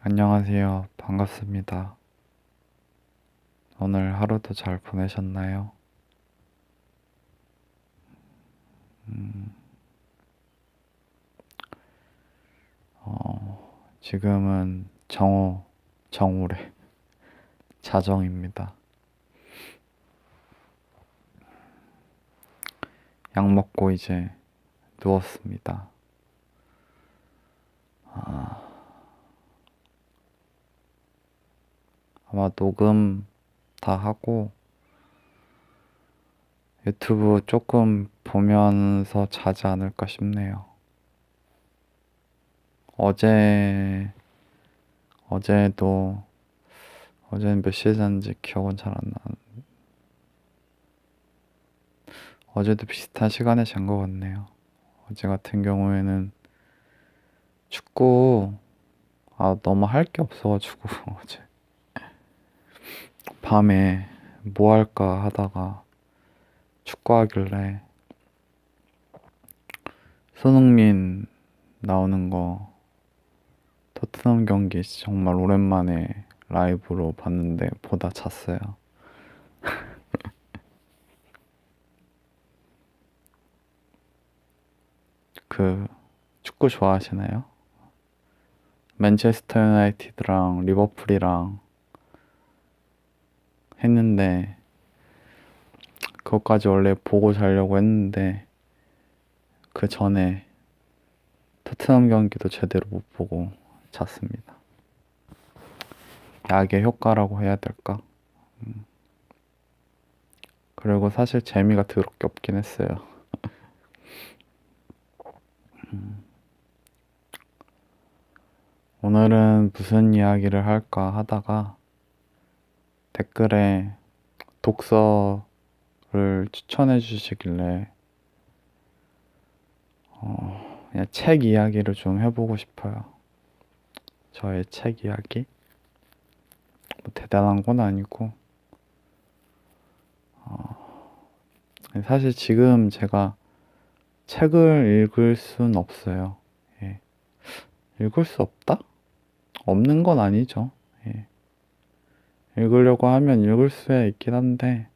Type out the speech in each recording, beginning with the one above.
안녕하세요. 반갑습니다. 오늘 하루도 잘 보내셨나요? 음, 지금은 정오래. 자정입니다. 약 먹고 이제 누웠습니다. 아마 녹음 다 하고 유튜브 조금 보면서 자지 않을까 싶네요. 어제, 어제도, 어제는 몇 시에 잤는지 기억은 잘 안 나. 어제도 비슷한 시간에 잔 것 같네요. 어제 같은 경우에는 축구, 너무 할 게 없어가지고, 어제. 밤에 뭐 할까 하다가 축구하길래 손흥민 나오는 거 토트넘 경기 정말 오랜만에 라이브로 봤는데 보다 잤어요. 그 축구 좋아하시나요? 맨체스터 유나이티드랑 리버풀이랑 했는데 그것까지 원래 보고 자려고 했는데 그 전에 토트넘 경기도 제대로 못 보고 잤습니다. 약의 효과라고 해야 될까? 그리고 사실 재미가 더럽게 없긴 했어요. 오늘은 무슨 이야기를 할까 하다가 댓글에 독서를 추천해 주시길래 그냥 책 이야기를 좀 해보고 싶어요. 저의 책 이야기? 뭐 대단한 건 아니고 사실 지금 제가 책을 읽을 순 없어요. 예. 읽을 수 없다? 없는 건 아니죠. 예. 읽으려고 하면 읽을 수야 있긴 한데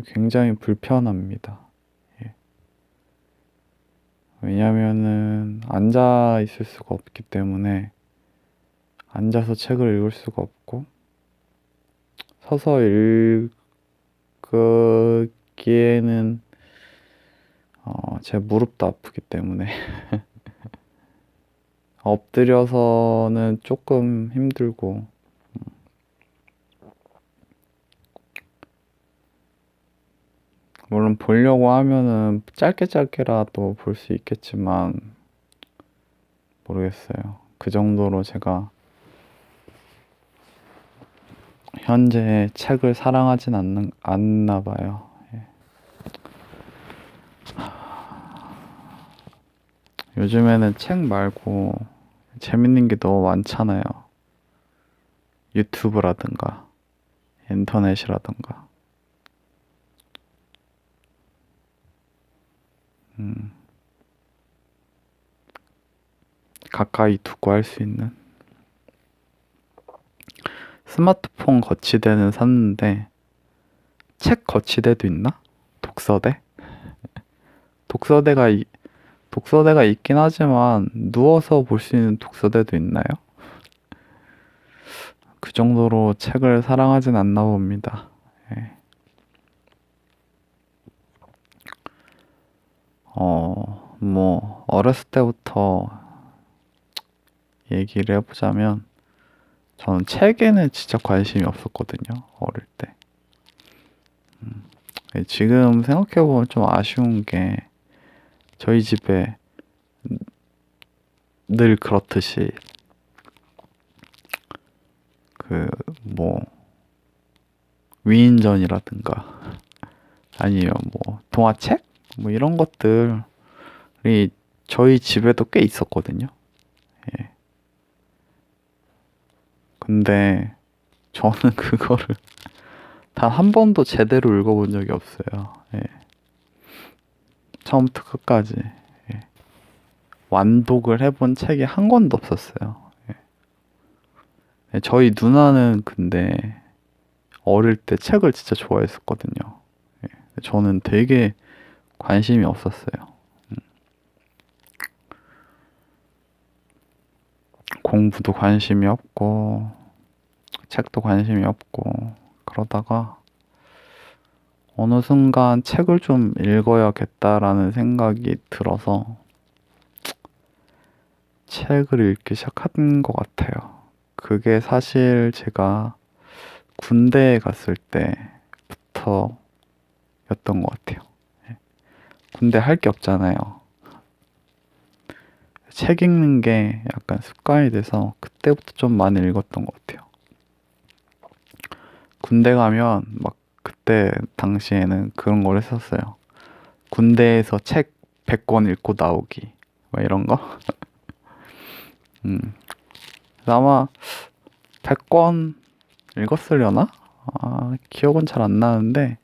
굉장히 불편합니다. 예. 왜냐면은 앉아 있을 수가 없기 때문에 앉아서 책을 읽을 수가 없고 서서 읽기에는 제 무릎도 아프기 때문에 엎드려서는 조금 힘들고 물론 보려고 하면은 짧게 짧게라도 볼 수 있겠지만 모르겠어요. 그 정도로 제가 현재 책을 사랑하진 않나 봐요. 예. 요즘에는 책 말고 재밌는 게 너무 많잖아요. 유튜브라든가 인터넷이라든가. 가까이 두고 할 수 있는 스마트폰 거치대는 샀는데 책 거치대도 있나? 독서대? 독서대가 독서대가 있긴 하지만 누워서 볼 수 있는 독서대도 있나요? 그 정도로 책을 사랑하진 않나 봅니다. 예. 뭐 어렸을 때부터 얘기를 해보자면 저는 책에는 진짜 관심이 없었거든요. 어릴 때. 지금 생각해보면 좀 아쉬운 게 저희 집에 늘 그렇듯이 그 뭐 위인전이라든가 아니면 뭐 동화책 뭐 이런 것들이 저희 집에도 꽤 있었거든요. 예. 근데 저는 그거를 단 한 번도 제대로 읽어본 적이 없어요. 예. 처음부터 끝까지 완독을 해본 책이 한 권도 없었어요. 예. 네, 저희 누나는 근데 어릴 때 책을 진짜 좋아했었거든요. 예, 저는 되게 관심이 없었어요. 공부도 관심이 없고, 책도 관심이 없고, 그러다가 어느 순간 책을 좀 읽어야겠다라는 생각이 들어서 책을 읽기 시작한 것 같아요. 그게 사실 제가 군대에 갔을 때부터였던 것 같아요. 군대 할 게 없잖아요. 책 읽는 게 약간 습관이 돼서 그때부터 좀 많이 읽었던 것 같아요. 군대 가면 막 그때 당시에는 그런 걸 했었어요. 군대에서 책 100권 읽고 나오기. 막 이런 거. 음. 아마 100권 읽었으려나? 기억은 잘 안 나는데,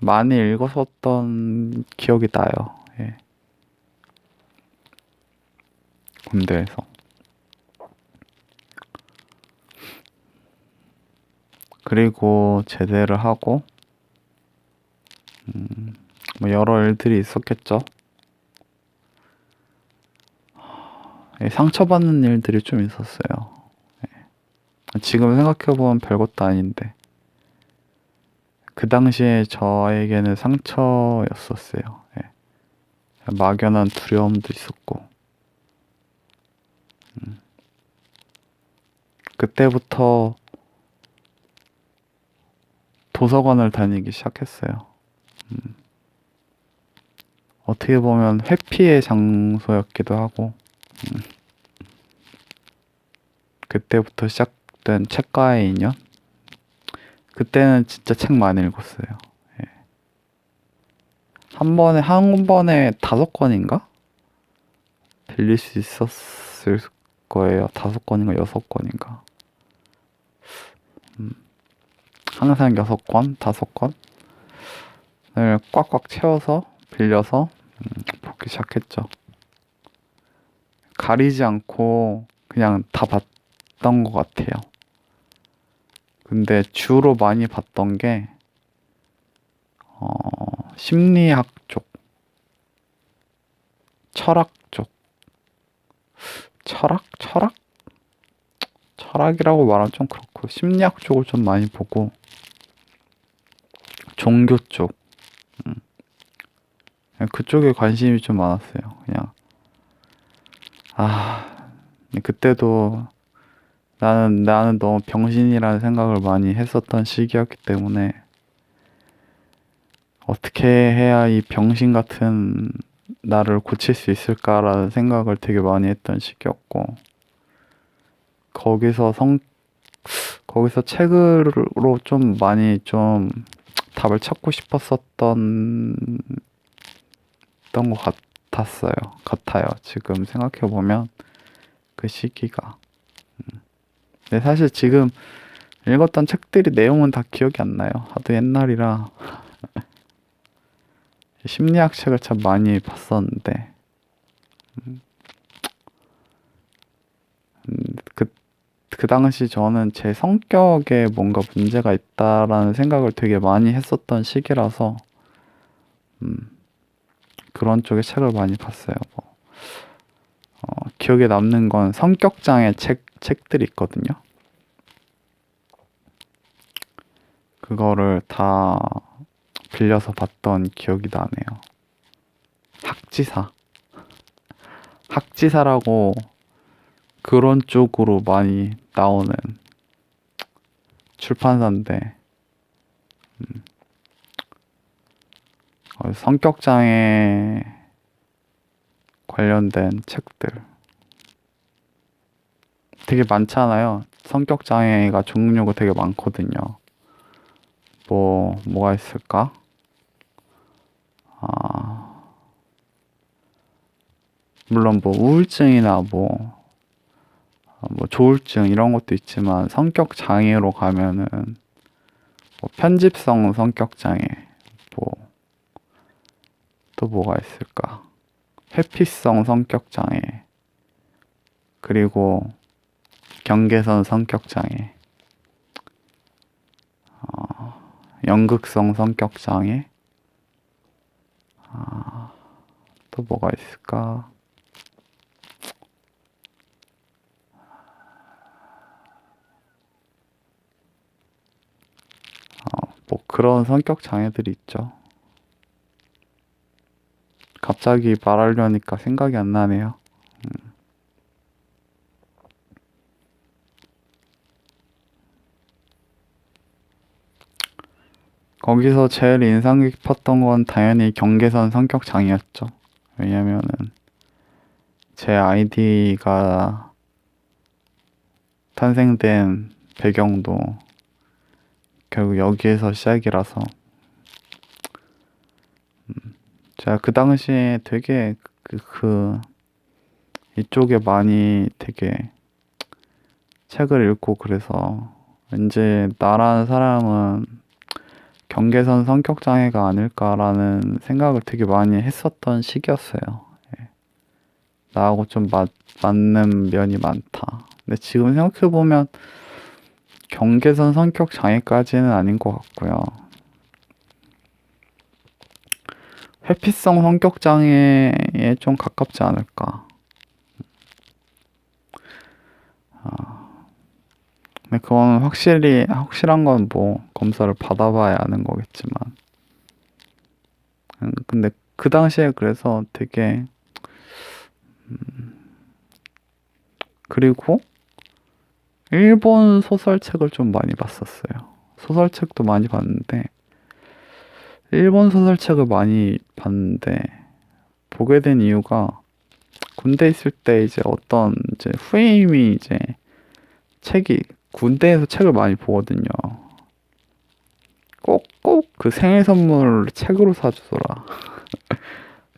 많이 읽었었던 기억이 나요. 예. 군대에서. 그리고 제대를 하고, 뭐 여러 일들이 있었겠죠. 예, 상처받는 일들이 좀 있었어요. 지금 생각해보면 별것도 아닌데, 그 당시에 저에게는 상처였었어요. 예. 막연한 두려움도 있었고, 그때부터 도서관을 다니기 시작했어요. 어떻게 보면 회피의 장소였기도 하고, 그때부터 시작된 책과의 인연? 그때는 진짜 책 많이 읽었어요. 예. 한 번에 5권인가? 빌릴 수 있었을 거예요. 5권인가 6권인가. 항상 6권, 5권을 꽉꽉 채워서 빌려서 보기 시작했죠. 가리지 않고 그냥 다 봤던 것 같아요. 근데 주로 많이 봤던 게 심리학 쪽, 철학 쪽, 철학? 철학이라고 말하면 좀 그렇고 심리학 쪽을 좀 많이 보고 종교 쪽, 그쪽에 관심이 좀 많았어요. 그냥 그때도 나는 너무 병신이라는 생각을 많이 했었던 시기였기 때문에 어떻게 해야 이 병신 같은 나를 고칠 수 있을까라는 생각을 되게 많이 했던 시기였고 거기서 책으로 좀 많이 좀 답을 찾고 싶었었던 것 같아요. 지금 생각해보면 그 시기가. 근데 사실 지금 읽었던 책들이 내용은 다 기억이 안 나요. 하도 옛날이라 심리학 책을 참 많이 봤었는데 그 당시 저는 제 성격에 뭔가 문제가 있다라는 생각을 되게 많이 했었던 시기라서 그런 쪽의 책을 많이 봤어요. 뭐, 기억에 남는 건 성격장애 책들이 있거든요. 그거를 다 빌려서 봤던 기억이 나네요. 학지사라고 그런 쪽으로 많이 나오는 출판사인데 성격장애 관련된 책들 되게 많잖아요. 성격장애가 종류가 되게 많거든요. 뭐가 있을까? 물론 뭐 우울증이나 뭐 조울증 이런 것도 있지만 성격 장애로 가면은 뭐 편집성 성격 장애 또 뭐가 있을까? 회피성 성격 장애 그리고 경계선 성격장애, 연극성 성격장애, 또 뭐가 있을까? 뭐 그런 성격 장애들이 있죠. 갑자기 말하려니까 생각이 안 나네요. 거기서 제일 인상 깊었던 건 당연히 경계선 성격 장애였죠. 왜냐면은 제 아이디가 탄생된 배경도 결국 여기에서 시작이라서 제가 그 당시에 되게 이쪽에 많이 되게 책을 읽고 그래서 왠지 나라는 사람은 경계선 성격장애가 아닐까라는 생각을 되게 많이 했었던 시기였어요. 예. 나하고 좀 맞는 면이 많다. 근데 지금 생각해보면 경계선 성격장애까지는 아닌 것 같고요. 회피성 성격장애에 좀 가깝지 않을까. 근데 그건 확실한 건 뭐 검사를 받아봐야 아는 거겠지만. 근데 그 당시에 그래서 되게, 그리고 일본 소설책을 좀 많이 봤었어요. 소설책도 많이 봤는데, 일본 소설책을 많이 봤는데, 보게 된 이유가 군대 있을 때 이제 어떤 이제 후임이 이제 군대에서 책을 많이 보거든요. 꼭 그 생일 선물을 책으로 사주더라.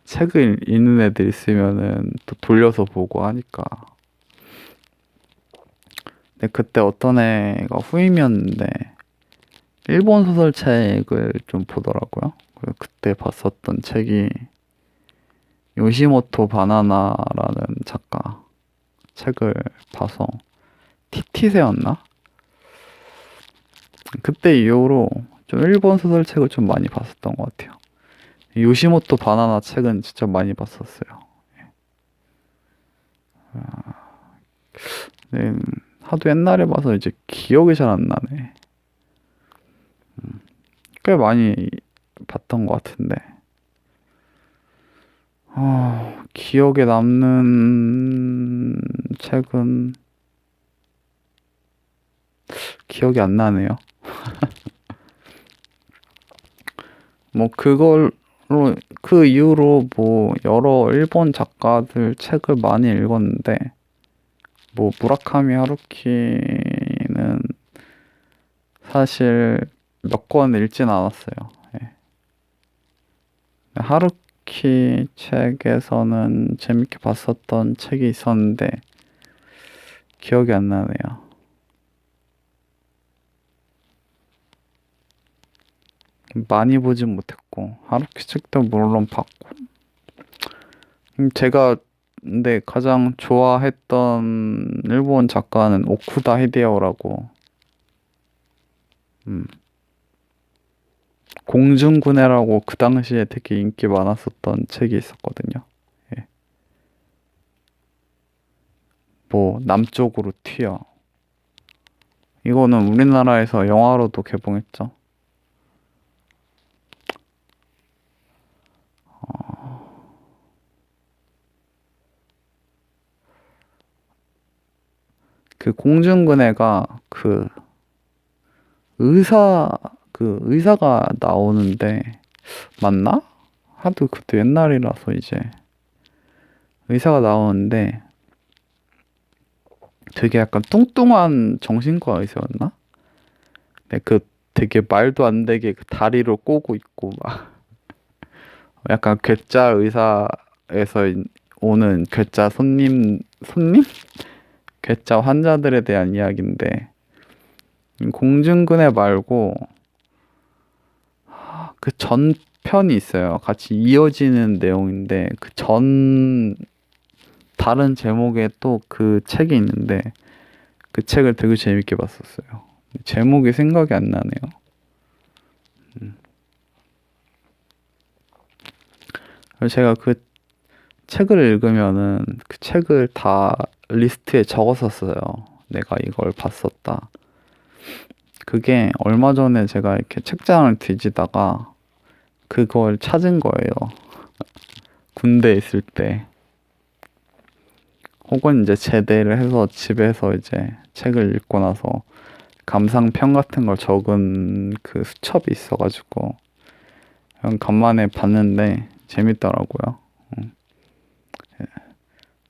책을 읽는 애들 있으면은 또 돌려서 보고 하니까. 근데 그때 어떤 애가 후임이었는데 일본 소설책을 좀 보더라고요. 그래서 그때 봤었던 책이 요시모토 바나나라는 작가 책을 봐서 티티세였나? 그때 이후로 좀 일본 소설책을 좀 많이 봤었던 것 같아요. 요시모토 바나나 책은 진짜 많이 봤었어요. 네, 하도 옛날에 봐서 이제 기억이 잘 안 나네. 꽤 많이 봤던 것 같은데. 기억에 남는 책은 기억이 안 나네요. 뭐 그 이후로 뭐 여러 일본 작가들 책을 많이 읽었는데 뭐 무라카미 하루키는 사실 몇 권 읽진 않았어요. 예. 하루키 책에서는 재밌게 봤었던 책이 있었는데 기억이 안 나네요. 많이 보진 못했고 하루키 책도 물론 봤고 제가 근데 가장 좋아했던 일본 작가는 오쿠다 히데오라고 공중군해라고 그 당시에 되게 인기 많았었던 책이 있었거든요. 예. 뭐 남쪽으로 튀어. 이거는 우리나라에서 영화로도 개봉했죠. 그 공중근해가 의사가 나오는데 맞나? 하도 그때 옛날이라서 이제 의사가 나오는데 되게 약간 뚱뚱한 정신과 의사였나? 근데 되게 말도 안 되게 그 다리를 꼬고 있고 막 약간 괴짜 의사에서 오는 괴짜 손님? 괴짜 환자들에 대한 이야기인데 공중근해 말고 그 전편이 있어요. 같이 이어지는 내용인데 다른 제목의 또 그 책이 있는데 그 책을 되게 재밌게 봤었어요. 제목이 생각이 안 나네요. 그래서 제가 그 책을 읽으면은 그 책을 다 리스트에 적었었어요. 내가 이걸 봤었다. 그게 얼마 전에 제가 이렇게 책장을 뒤지다가 그걸 찾은 거예요. 군대에 있을 때. 혹은 이제 제대를 해서 집에서 이제 책을 읽고 나서 감상평 같은 걸 적은 그 수첩이 있어가지고 그냥 간만에 봤는데 재밌더라고요.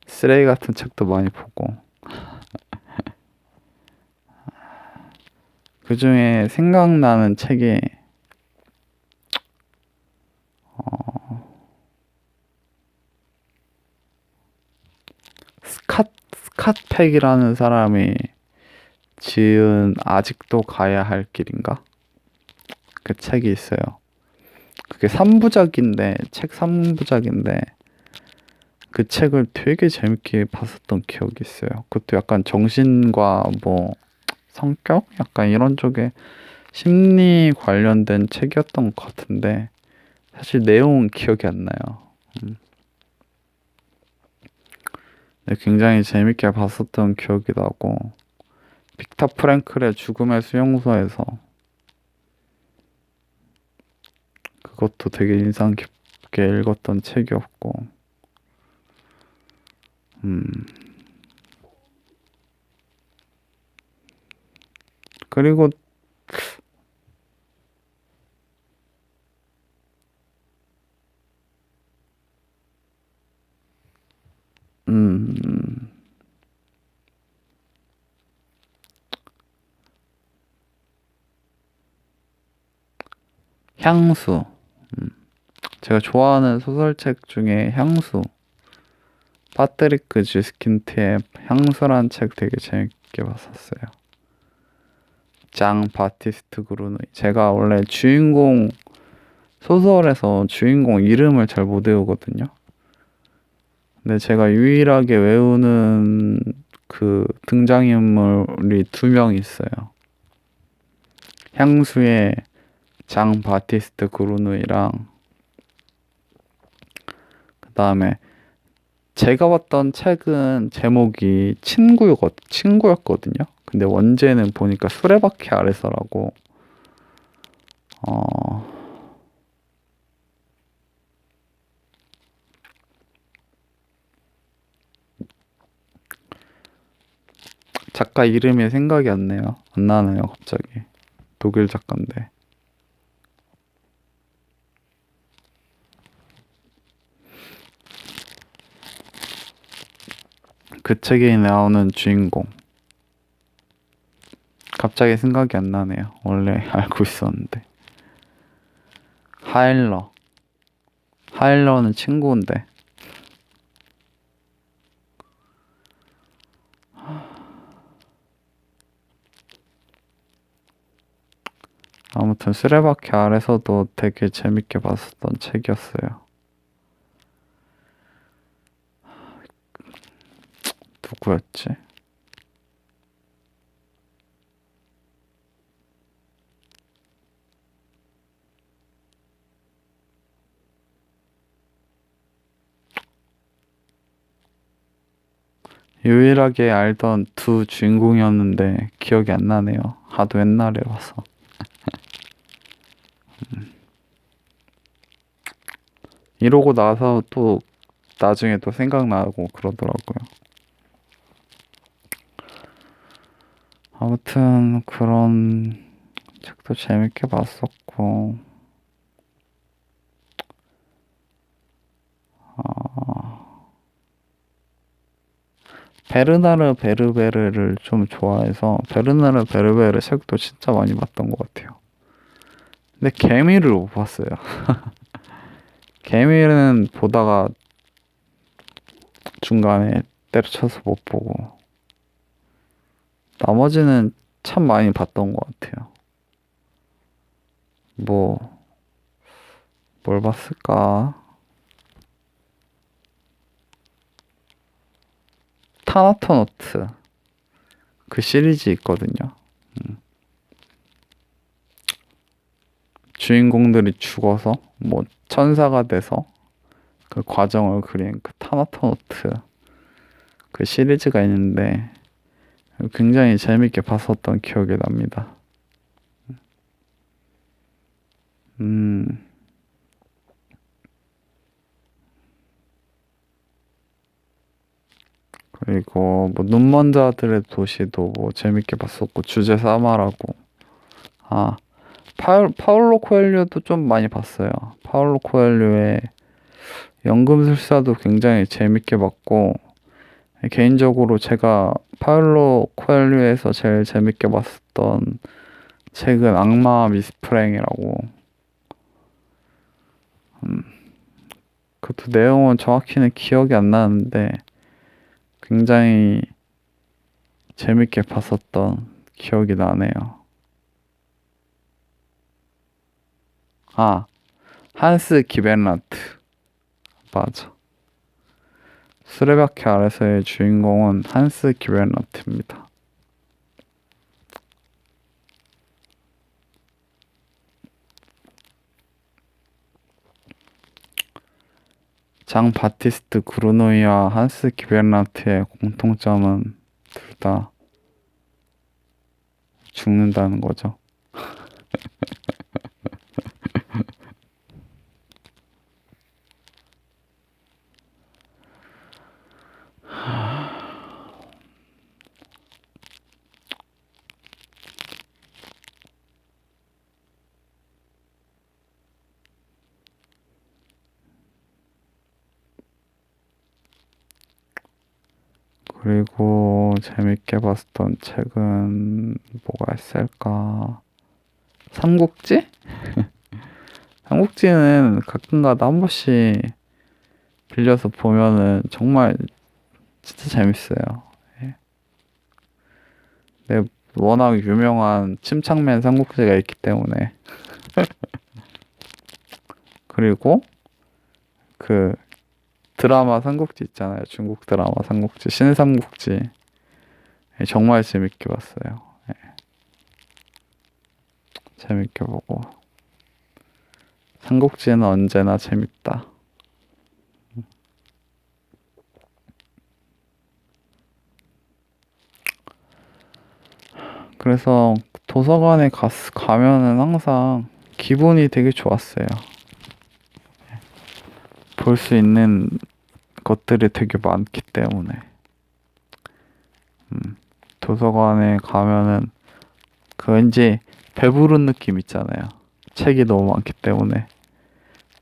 쓰레기 같은 책도 많이 보고 그 중에 생각나는 책이 스캇팩이라는 사람이 지은 아직도 가야 할 길인가? 그 책이 있어요. 그게 3부작인데 책 3부작인데 그 책을 되게 재밌게 봤었던 기억이 있어요. 그것도 약간 정신과 뭐 성격? 약간 이런 쪽에 심리 관련된 책이었던 것 같은데 사실 내용은 기억이 안 나요. 근데 굉장히 재밌게 봤었던 기억이 나고 빅터 프랭클의 죽음의 수용소에서 그것도 되게 인상 깊게 읽었던 책이었고 음 그리고 음 향수 제가 좋아하는 소설책 중에 향수 파트리크 쥐스킨트의 향수란 책 되게 재밌게 봤었어요. 장 바티스트 그루노이. 제가 원래 주인공 소설에서 주인공 이름을 잘 못 외우거든요. 근데 제가 유일하게 외우는 그 등장인물이 두 명 있어요. 향수의 장 바티스트 그루노이랑 그 다음에 제가 봤던 책은 제목이 친구였거든요. 근데 원제는 보니까 수레바퀴 아래서라고 어 작가 이름이 생각이 안 나네요 갑자기. 독일 작가인데 그 책에 나오는 주인공 갑자기 생각이 안 나네요. 원래 알고 있었는데 하일러는 친구인데 아무튼 수레바퀴 아래서도 되게 재밌게 봤었던 책이었어요. 누구였지? 유일하게 알던 두 주인공이었는데 기억이 안 나네요. 하도 옛날에 봐서. 이러고 나서 또 나중에 또 생각나고 그러더라고요. 아무튼 그런 책도 재밌게 봤었고 베르나르 베르베르를 좀 좋아해서 베르나르 베르베르 책도 진짜 많이 봤던 것 같아요. 근데 개미를 못 봤어요. 개미는 보다가 중간에 때려쳐서 못 보고 나머지는 참 많이 봤던 것 같아요. 뭐, 뭘 봤을까? 타나토노트. 그 시리즈 있거든요. 주인공들이 죽어서 뭐 천사가 돼서 그 과정을 그린 그 타나토노트 그 시리즈가 있는데 굉장히 재밌게 봤었던 기억이 납니다. 그리고 뭐 눈먼 자들의 도시도 뭐 재밌게 봤었고 주제 사마라고 파울로 코엘료도 좀 많이 봤어요. 파울로 코엘료의 연금술사도 굉장히 재밌게 봤고 개인적으로 제가 파울로 코엘료에서 제일 재밌게 봤었던 책은 악마 미스프랭이라고 그것도 내용은 정확히는 기억이 안 나는데 굉장히 재밌게 봤었던 기억이 나네요. 한스 기벤라트 맞아. 수레바퀴 아래서의 주인공은 한스 기벤라트입니다. 장 바티스트 그루노이와 한스 기벤라트의 공통점은 둘 다 죽는다는 거죠. 그리고 재밌게 봤었던 책은 뭐가 있을까? 삼국지? 삼국지는 가끔가다 한 번씩 빌려서 보면은 정말 진짜 재밌어요. 예. 네, 워낙 유명한 침착맨 삼국지가 있기 때문에 그리고 그 드라마 삼국지 있잖아요. 중국 드라마 삼국지 신삼국지 정말 재밌게 봤어요. 재밌게 보고 삼국지는 언제나 재밌다. 그래서 도서관에 가면은 항상 기분이 되게 좋았어요. 볼 수 있는 것들이 되게 많기 때문에 도서관에 가면은 그 왠지 배부른 느낌 있잖아요. 책이 너무 많기 때문에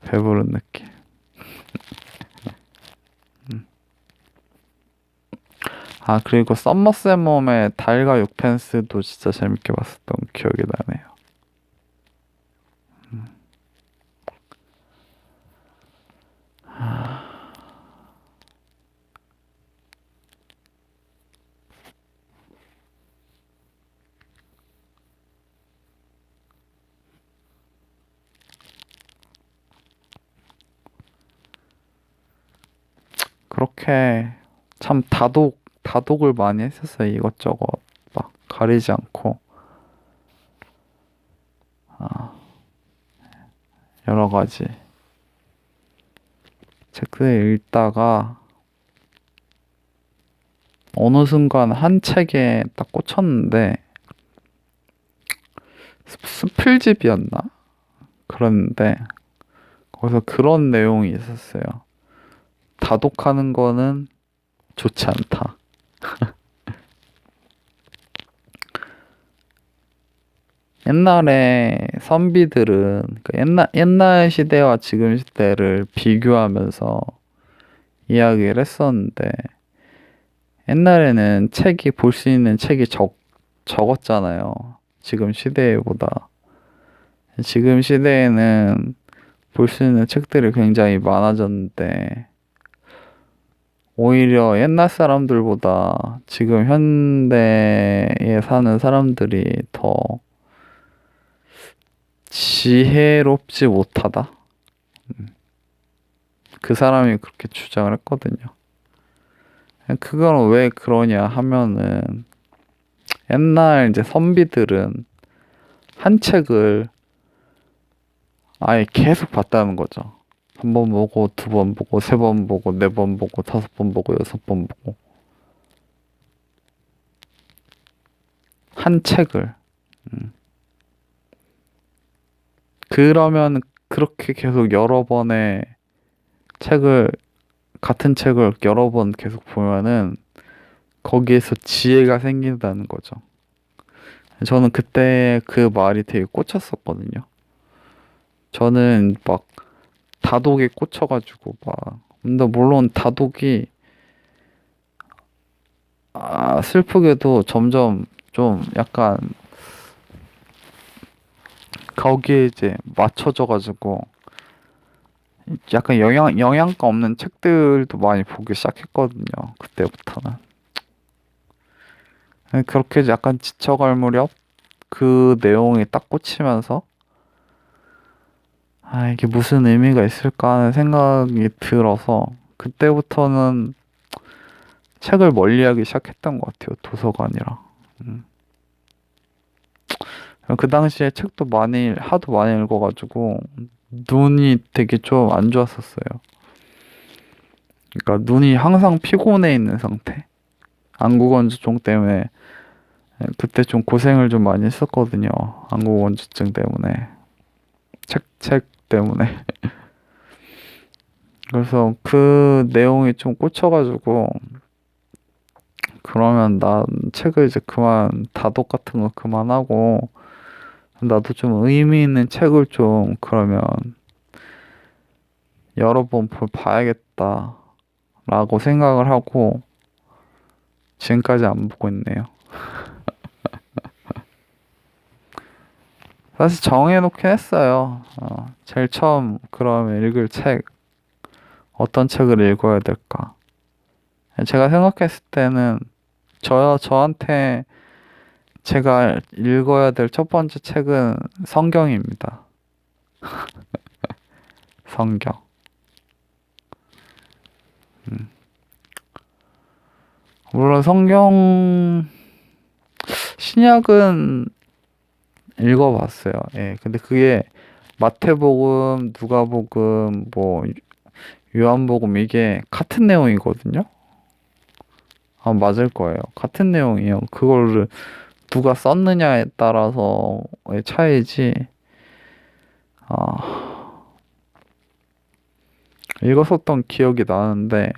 배부른 느낌. 그리고 썸머셋mom의 달과 육펜스도 진짜 재밌게 봤었던 기억이 나네요. 그렇게 참 다독을 많이 했었어요. 이것저것 막 가리지 않고 여러 가지 책들 읽다가 어느 순간 한 책에 딱 꽂혔는데 스필집이었나? 그런데 거기서 그런 내용이 있었어요. 다독하는 거는 좋지 않다. 옛날에 선비들은 옛날 시대와 지금 시대를 비교하면서 이야기를 했었는데 옛날에는 볼 수 있는 책이 적었잖아요. 지금 시대보다. 지금 시대에는 볼 수 있는 책들이 굉장히 많아졌는데 오히려 옛날 사람들보다 지금 현대에 사는 사람들이 더 지혜롭지 못하다. 그 사람이 그렇게 주장을 했거든요. 그건 왜 그러냐 하면은 옛날 이제 선비들은 한 책을 아예 계속 봤다는 거죠. 한 번 보고, 두 번 보고, 세 번 보고, 네 번 보고, 다섯 번 보고, 여섯 번 보고. 한 책을. 그러면 그렇게 계속 여러 번의 책을, 같은 책을 여러 번 계속 보면은 거기에서 지혜가 생긴다는 거죠. 저는 그때 그 말이 되게 꽂혔었거든요. 저는 막 다독에 꽂혀가지고 막, 근데 물론 다독이 슬프게도 점점 좀 약간 거기에 이제 맞춰져가지고 약간 영양가 없는 책들도 많이 보기 시작했거든요. 그때부터는. 그렇게 약간 지쳐갈 무렵 그 내용이 딱 꽂히면서 이게 무슨 의미가 있을까 하는 생각이 들어서 그때부터는 책을 멀리하기 시작했던 것 같아요. 도서관이랑. 음. 그 당시에 책도 하도 많이 읽어가지고 눈이 되게 좀 안 좋았었어요. 그러니까 눈이 항상 피곤해 있는 상태. 안구건조증 때문에 그때 좀 고생을 좀 많이 했었거든요. 안구건조증 때문에. 책 때문에. 그래서 그 내용이 좀 꽂혀가지고 그러면 난 책을 이제 다독 같은 거 그만하고 나도 좀 의미 있는 책을 좀 그러면 여러 번 봐야겠다라고 생각을 하고 지금까지 안 보고 있네요. 사실 정해놓긴 했어요. 제일 처음 그러면 읽을 책, 어떤 책을 읽어야 될까? 제가 생각했을 때는 저한테 제가 읽어야 될 첫 번째 책은 성경입니다. 성경. 물론 신약은 읽어봤어요. 예. 근데 그게 마태복음, 누가복음, 뭐 요한복음 이게 같은 내용이거든요. 맞을 거예요. 같은 내용이에요. 그거를 누가 썼느냐에 따라서의 차이지. 아, 읽었었던 기억이 나는데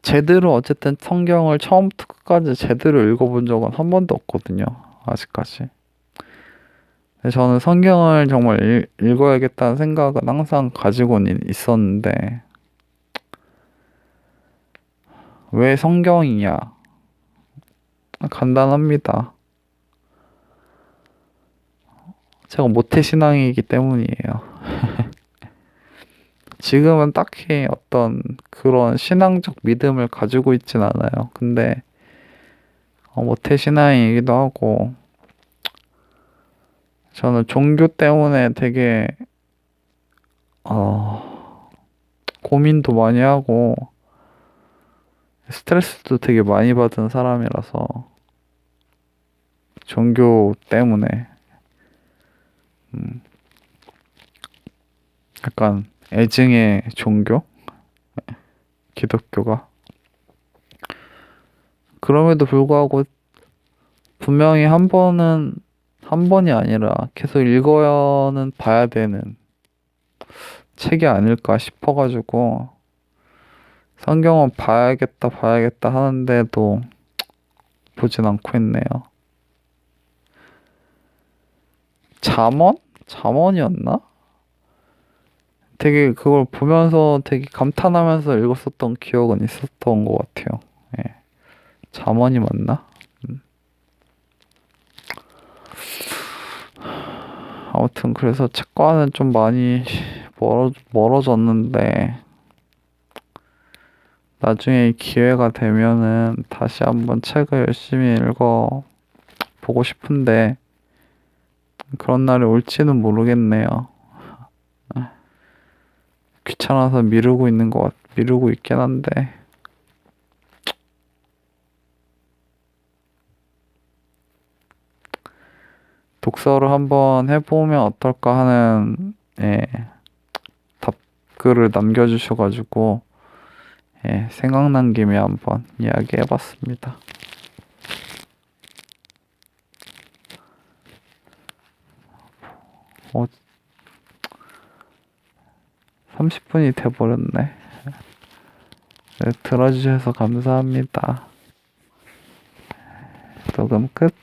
제대로 어쨌든 성경을 처음부터 끝까지 제대로 읽어본 적은 한 번도 없거든요. 아직까지. 근데 저는 성경을 정말 읽어야겠다는 생각은 항상 가지고는 있었는데 왜 성경이냐? 간단합니다. 제가 모태신앙이기 때문이에요. 지금은 딱히 어떤 그런 신앙적 믿음을 가지고 있진 않아요. 근데 모태신앙이기도 하고 저는 종교 때문에 되게 고민도 많이 하고 스트레스도 되게 많이 받은 사람이라서 종교 때문에 약간 애증의 종교? 기독교가. 그럼에도 불구하고 분명히 한 번이 아니라 계속 읽어야는 봐야 되는 책이 아닐까 싶어가지고 성경은 봐야겠다 하는데도 보진 않고 있네요. 잠언? 잠언이었나? 되게 그걸 보면서 되게 감탄하면서 읽었었던 기억은 있었던 것 같아요. 예. 잠언이 맞나? 아무튼 그래서 책과는 좀 많이 멀어졌는데 나중에 기회가 되면은 다시 한번 책을 열심히 읽어 보고 싶은데 그런 날이 올지는 모르겠네요. 귀찮아서 미루고 있긴 한데 독서를 한번 해보면 어떨까 하는, 예, 답글을 남겨주셔가지고, 예, 생각난 김에 한번 이야기해봤습니다. 30분이 돼버렸네. 네, 들어주셔서 감사합니다. 녹음 끝.